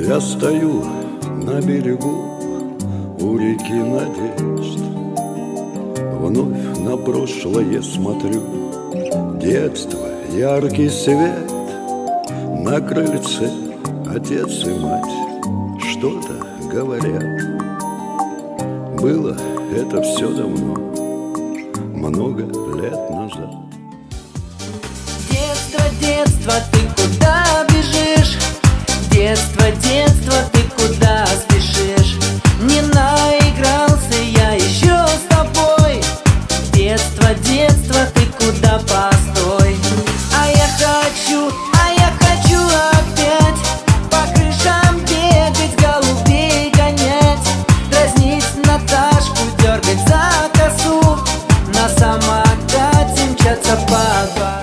Я стою на берегу у реки надежд, вновь на прошлое смотрю. Детство, яркий свет, на крыльце отец и мать что-то говорят. Было это все давно, много лет назад. Детство, детство, ты куда бежишь? Детство, детство, ты куда спешишь? Не наигрался я еще с тобой. Детство, детство, ты куда, постой. А я хочу опять по крышам бегать, голубей гонять, дразнить Наташку, дергать за косу, на самокате мчаться по двору.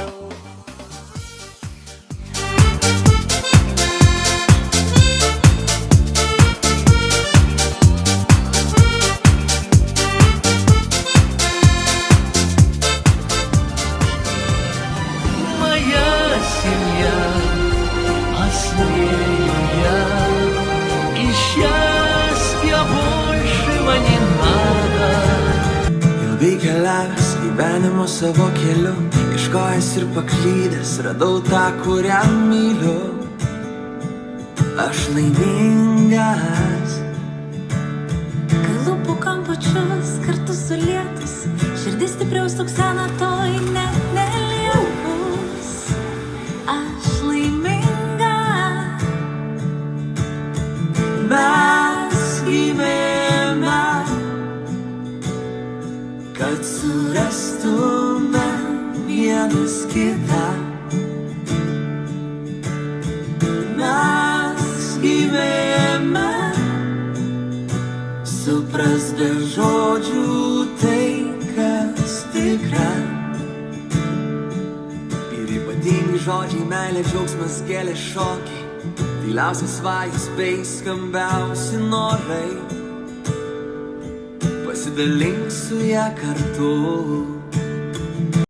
Семья, осмею я, и счастья большего не надо. Ilgai keliavęs gyvenimo savo keliu, ieškojęs ir paklydęs, radau tą, kurią myliu. Aš laimingas. Kai lūpų kampučius kartu sulietus, širdis stipriau stuksena toj neliekus. Aš laiminga. Mes gimėme, kad surastume vienas kitą. Mes gimėme, supras be žodžių tai, kas tikra. Ir ypatingi žodžiai, meilė, džiaugsmas, gėlė, šokiai, tyliausias svajas bei skambiausi norai. Pasidalink su ja kartu.